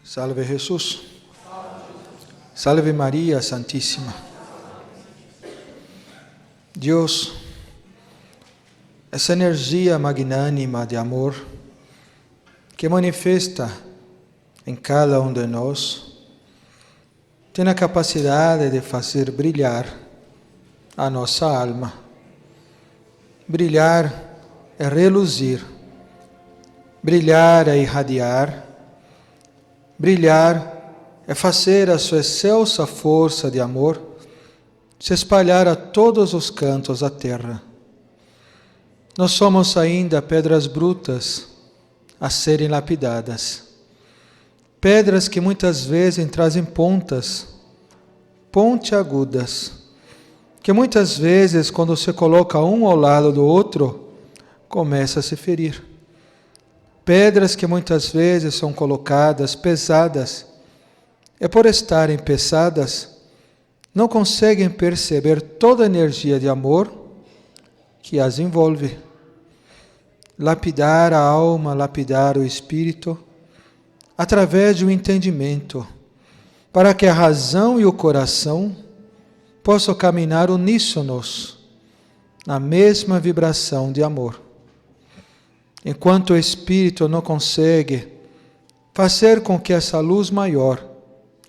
Salve Jesus. Salve Maria Santíssima. Deus, essa energia magnânima de amor que manifesta em cada um de nós, tem a capacidade de fazer brilhar a nossa alma. Brilhar é reluzir, brilhar é irradiar, brilhar é fazer a sua excelsa força de amor se espalhar a todos os cantos da terra. Nós somos ainda pedras brutas a serem lapidadas. Pedras que muitas vezes trazem pontes agudas, que muitas vezes, quando se coloca um ao lado do outro, começa a se ferir. Pedras que muitas vezes são colocadas pesadas, e por estarem pesadas, não conseguem perceber toda a energia de amor que as envolve. Lapidar a alma, lapidar o espírito, através de um entendimento, para que a razão e o coração possam caminhar uníssonos, na mesma vibração de amor. Enquanto o espírito não consegue fazer com que essa luz maior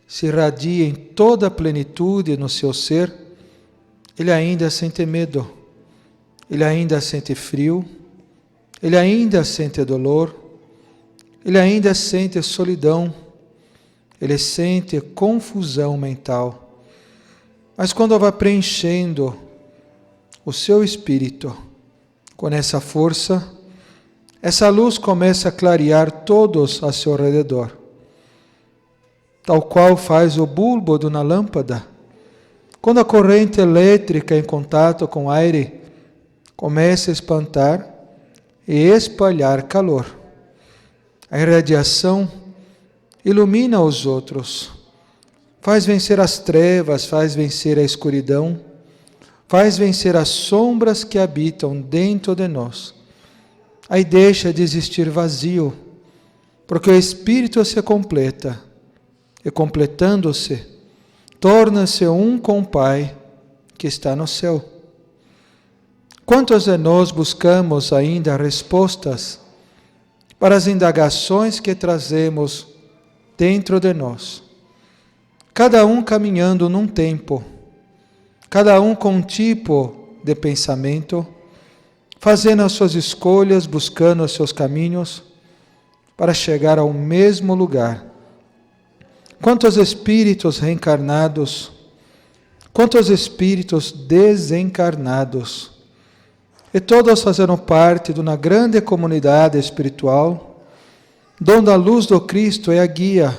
se irradie em toda a plenitude no seu ser, ele ainda sente medo, ele ainda sente frio, ele ainda sente dolor, ele ainda sente solidão, ele sente confusão mental. Mas quando vai preenchendo o seu espírito com essa força, essa luz começa a clarear todos a seu redor, tal qual faz o bulbo de uma lâmpada. Quando a corrente elétrica em contato com o aire começa a espantar e espalhar calor, a irradiação ilumina os outros, faz vencer as trevas, faz vencer a escuridão, faz vencer as sombras que habitam dentro de nós. Aí deixa de existir vazio, porque o Espírito se completa, e completando-se, torna-se um com o Pai que está no céu. Quantos de nós buscamos ainda respostas para as indagações que trazemos dentro de nós? Cada um caminhando num tempo, cada um com um tipo de pensamento, fazendo as suas escolhas, buscando os seus caminhos, para chegar ao mesmo lugar. Quantos espíritos reencarnados, quantos espíritos desencarnados, e todos fazendo parte de uma grande comunidade espiritual, onde a luz do Cristo é a guia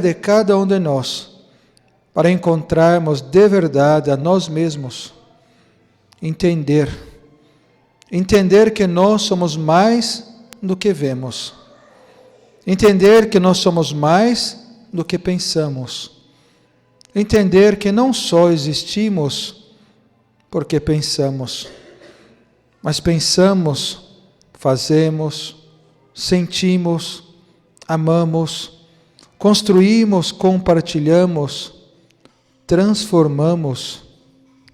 de cada um de nós, para encontrarmos de verdade a nós mesmos, entender que nós somos mais do que vemos, entender que nós somos mais do que pensamos, entender que não só existimos porque pensamos, mas pensamos, fazemos, sentimos, amamos, construímos, compartilhamos, transformamos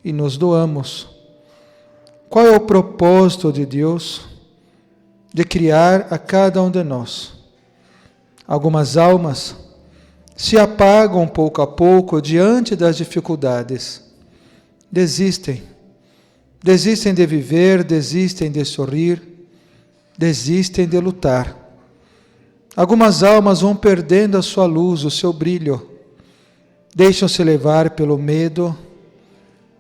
e nos doamos. Qual é o propósito de Deus de criar a cada um de nós? Algumas almas se apagam pouco a pouco diante das dificuldades. Desistem de viver, desistem de sorrir, desistem de lutar. Algumas almas vão perdendo a sua luz, o seu brilho, deixam-se levar pelo medo,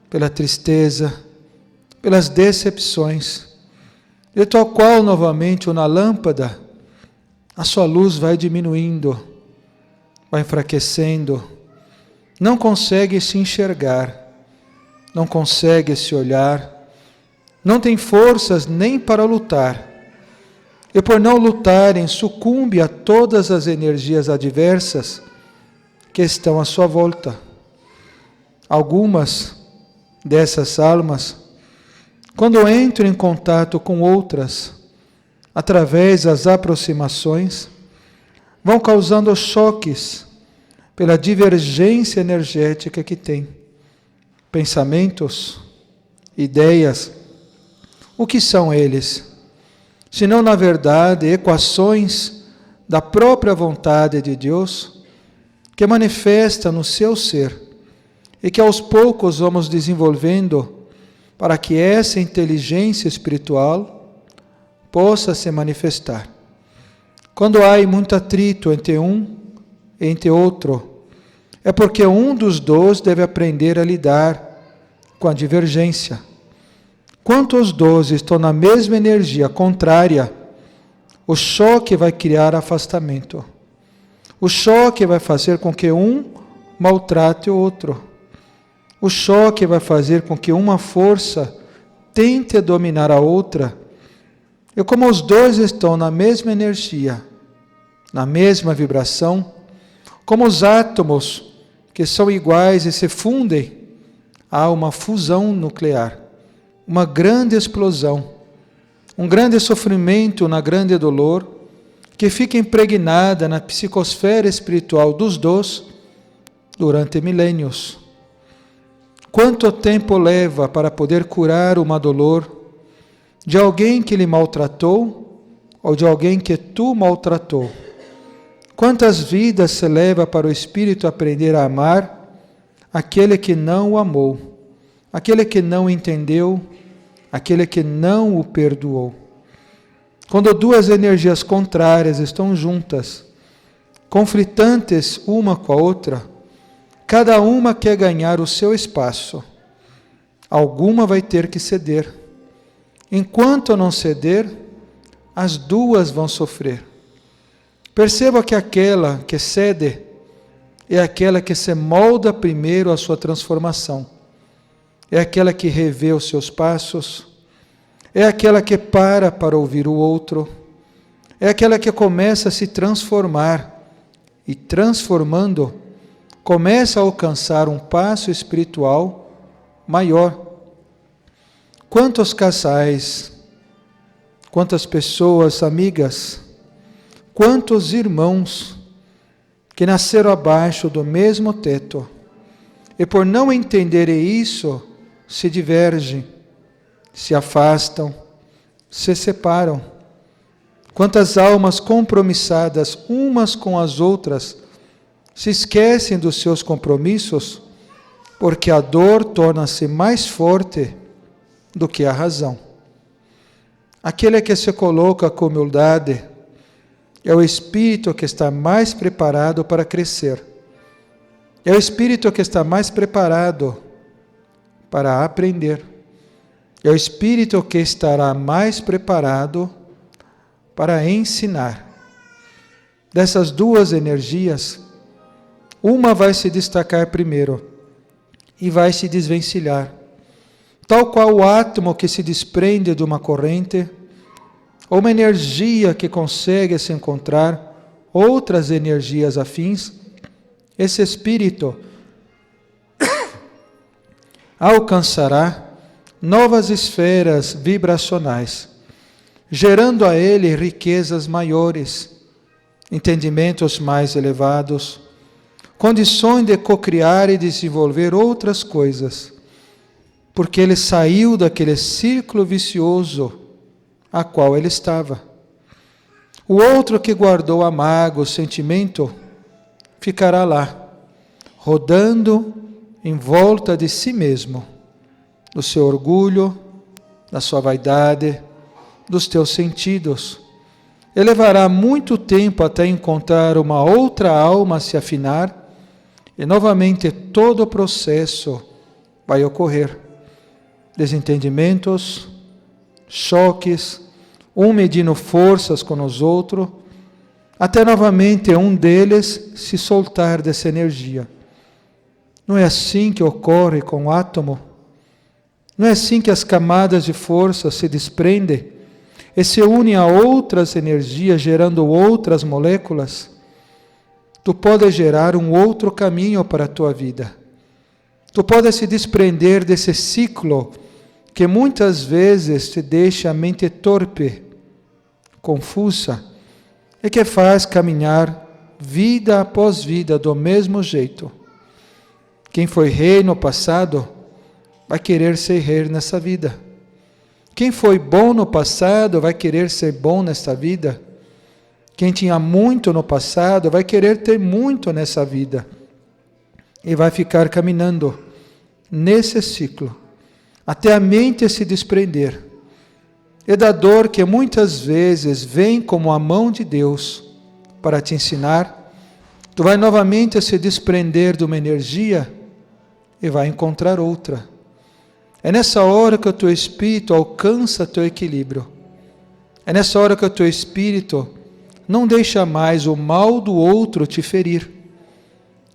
pela tristeza, pelas decepções, de tal qual novamente uma lâmpada, a sua luz vai diminuindo, vai enfraquecendo, não consegue se enxergar, não consegue se olhar, não tem forças nem para lutar, e por não lutarem sucumbe a todas as energias adversas que estão à sua volta. Algumas dessas almas, quando entram em contato com outras, através das aproximações, vão causando choques pela divergência energética que tem. Pensamentos, ideias, o que são eles? Senão, na verdade, equações da própria vontade de Deus, que manifesta no seu ser, e que aos poucos vamos desenvolvendo para que essa inteligência espiritual possa se manifestar. Quando há muito atrito entre um e entre outro, é porque um dos dois deve aprender a lidar com a divergência. Quando os dois estão na mesma energia contrária, o choque vai criar afastamento. O choque vai fazer com que um maltrate o outro. O choque vai fazer com que uma força tente dominar a outra. E como os dois estão na mesma energia, na mesma vibração, como os átomos que são iguais e se fundem, há uma fusão nuclear, uma grande explosão, um grande sofrimento, uma grande dor, que fica impregnada na psicosfera espiritual dos dois durante milênios. Quanto tempo leva para poder curar uma dor de alguém que lhe maltratou ou de alguém que tu maltratou? Quantas vidas se leva para o espírito aprender a amar aquele que não o amou, aquele que não entendeu, aquele que não o perdoou? Quando duas energias contrárias estão juntas, conflitantes uma com a outra, cada uma quer ganhar o seu espaço. Alguma vai ter que ceder. Enquanto não ceder, as duas vão sofrer. Perceba que aquela que cede é aquela que se molda primeiro à sua transformação. É aquela que revê os seus passos. É aquela que para ouvir o outro. É aquela que começa a se transformar. E transformando, começa a alcançar um passo espiritual maior. Quantos casais, quantas pessoas, amigas, quantos irmãos que nasceram abaixo do mesmo teto e por não entenderem isso, se divergem, se afastam, se separam. Quantas almas compromissadas umas com as outras se esquecem dos seus compromissos porque a dor torna-se mais forte do que a razão. Aquele que se coloca com humildade é o espírito que está mais preparado para crescer. É o espírito que está mais preparado para aprender. É o espírito que estará mais preparado para ensinar. Dessas duas energias, uma vai se destacar primeiro e vai se desvencilhar. Tal qual o átomo que se desprende de uma corrente, ou uma energia que consegue se encontrar outras energias afins, esse espírito alcançará novas esferas vibracionais, gerando a ele riquezas maiores, entendimentos mais elevados, condições de cocriar e desenvolver outras coisas, porque ele saiu daquele círculo vicioso a qual ele estava. O outro que guardou a mágoa, o sentimento, ficará lá, rodando em volta de si mesmo, do seu orgulho, da sua vaidade, dos teus sentidos. Ele levará muito tempo até encontrar uma outra alma a se afinar, e novamente todo o processo vai ocorrer. Desentendimentos, choques, um medindo forças com os outros, até novamente um deles se soltar dessa energia. Não é assim que ocorre com o átomo? Não é assim que as camadas de força se desprendem e se unem a outras energias, gerando outras moléculas? Tu podes gerar um outro caminho para a tua vida. Tu podes se desprender desse ciclo que muitas vezes te deixa a mente torpe, confusa, e que faz caminhar vida após vida, do mesmo jeito. Quem foi rei no passado, vai querer ser rei nessa vida. Quem foi bom no passado, vai querer ser bom nesta vida. Quem tinha muito no passado, vai querer ter muito nessa vida. E vai ficar caminhando nesse ciclo, até a mente se desprender. E da dor que muitas vezes vem como a mão de Deus para te ensinar, tu vai novamente se desprender de uma energia e vai encontrar outra. É nessa hora que o teu espírito alcança teu equilíbrio. É nessa hora que o teu espírito não deixa mais o mal do outro te ferir.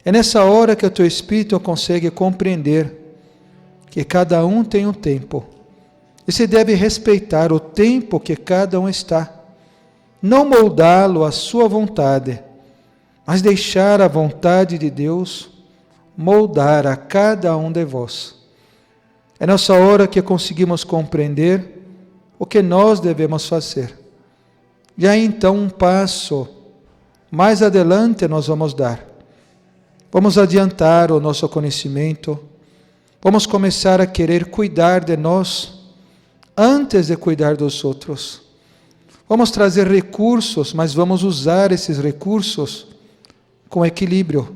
É nessa hora que o teu espírito consegue compreender que cada um tem um tempo. E se deve respeitar o tempo que cada um está. Não moldá-lo à sua vontade, mas deixar a vontade de Deus moldar a cada um de vós. É nessa hora que conseguimos compreender o que nós devemos fazer. E aí então um passo mais adiante nós vamos dar. Vamos adiantar o nosso conhecimento. Vamos começar a querer cuidar de nós antes de cuidar dos outros. Vamos trazer recursos, mas vamos usar esses recursos com equilíbrio,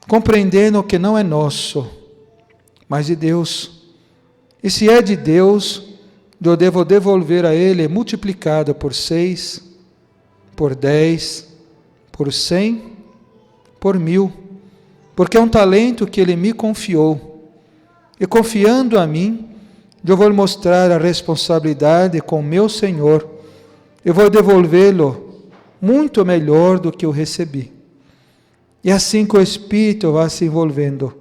compreendendo que não é nosso, mas de Deus. E se é de Deus, eu devo devolver a Ele multiplicado por 6, por 10, por 100, por 1000, porque é um talento que Ele me confiou. E confiando a mim, eu vou mostrar a responsabilidade com meu Senhor. Eu vou devolvê-lo muito melhor do que eu recebi. E assim que o Espírito vai se envolvendo.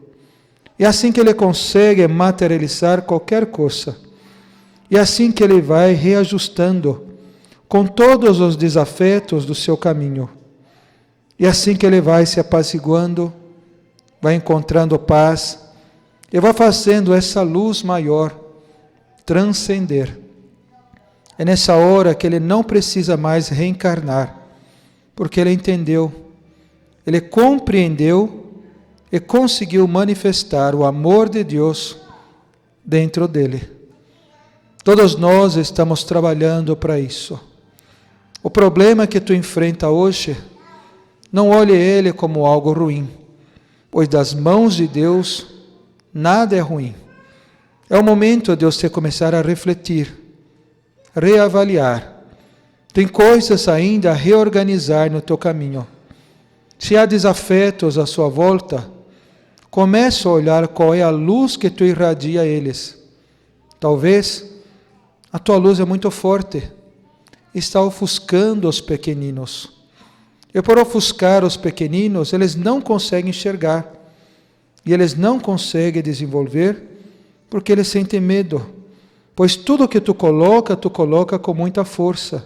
E assim que ele consegue materializar qualquer coisa. E assim que ele vai reajustando com todos os desafetos do seu caminho. E assim que ele vai se apaziguando, vai encontrando paz, e vai fazendo essa luz maior transcender. É nessa hora que ele não precisa mais reencarnar, porque ele entendeu, ele compreendeu e conseguiu manifestar o amor de Deus dentro dele. Todos nós estamos trabalhando para isso. O problema que tu enfrenta hoje, não olhe ele como algo ruim, pois das mãos de Deus nada é ruim. É o momento de você começar a refletir, reavaliar. Tem coisas ainda a reorganizar no teu caminho. Se há desafetos à sua volta, comece a olhar qual é a luz que tu irradia a eles. Talvez a tua luz é muito forte, está ofuscando os pequeninos. E por ofuscar os pequeninos, eles não conseguem enxergar. E eles não conseguem desenvolver, porque eles sentem medo. Pois tudo que tu coloca com muita força.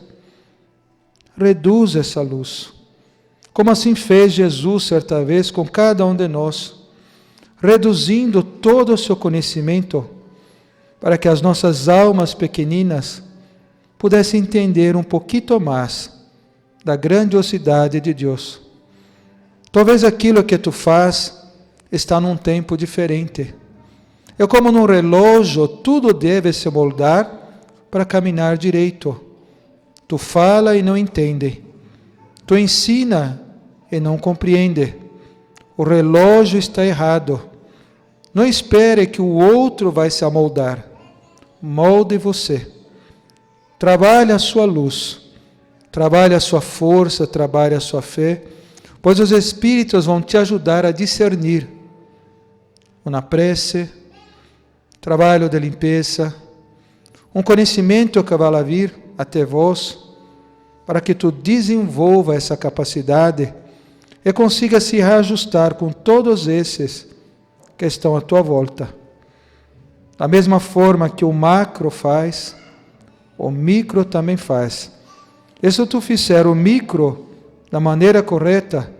Reduz essa luz. Como assim fez Jesus certa vez com cada um de nós, reduzindo todo o seu conhecimento, para que as nossas almas pequeninas pudessem entender um pouquinho mais da grandiosidade de Deus. Talvez aquilo que tu faz está num tempo diferente. É como num relógio, tudo deve se moldar para caminhar direito. Tu fala e não entende. Tu ensina e não compreende. O relógio está errado. Não espere que o outro vai se amoldar. Molde você. Trabalhe a sua luz. Trabalhe a sua força, trabalhe a sua fé, pois os Espíritos vão te ajudar a discernir. Na prece, trabalho de limpeza, um conhecimento que vai vir até vós, para que tu desenvolva essa capacidade e consiga se reajustar com todos esses que estão à tua volta. Da mesma forma que o macro faz, o micro também faz. E se tu fizer o micro da maneira correta,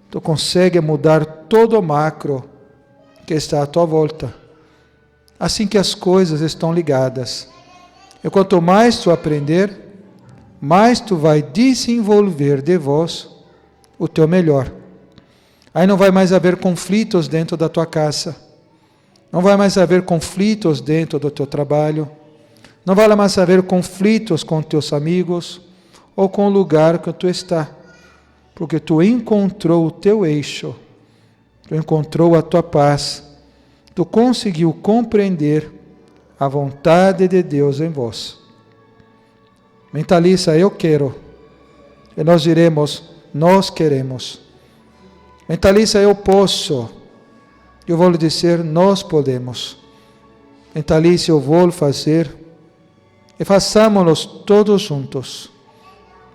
tu consegue mudar todo o macro que está à tua volta. Assim que as coisas estão ligadas. E quanto mais tu aprender, mais tu vai desenvolver de vós o teu melhor. Aí não vai mais haver conflitos dentro da tua casa. Não vai mais haver conflitos dentro do teu trabalho. Não vai mais haver conflitos com teus amigos ou com o lugar que tu está. Porque tu encontrou o teu eixo. Tu encontrou a tua paz. Tu conseguiu compreender a vontade de Deus em vós. Mentaliza, eu quero. E nós diremos, nós queremos. Mentaliza, eu posso. Eu vou lhe dizer, nós podemos. Mentalize, eu vou fazer. E façamos-los todos juntos.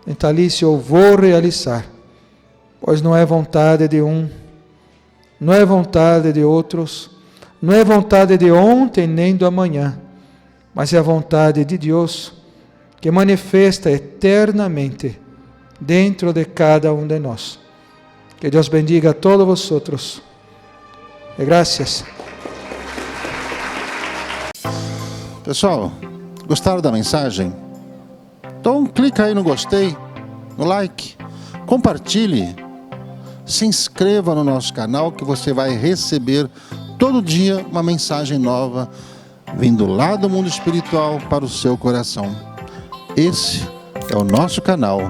Mentalize, eu vou realizar. Pois não é vontade de um, não é vontade de outros, não é vontade de ontem nem do amanhã, mas é a vontade de Deus que manifesta eternamente dentro de cada um de nós. Que Deus bendiga a todos vosotros. E graças. Pessoal, gostaram da mensagem? Então clica aí no gostei, no like, compartilhe, se inscreva no nosso canal que você vai receber todo dia uma mensagem nova vindo lá do mundo espiritual para o seu coração. Esse é o nosso canal.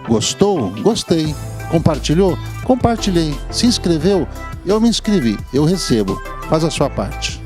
Gostou? Gostei. Compartilhou? Compartilhei. Se inscreveu? Eu me inscrevi. Eu recebo. Faz a sua parte.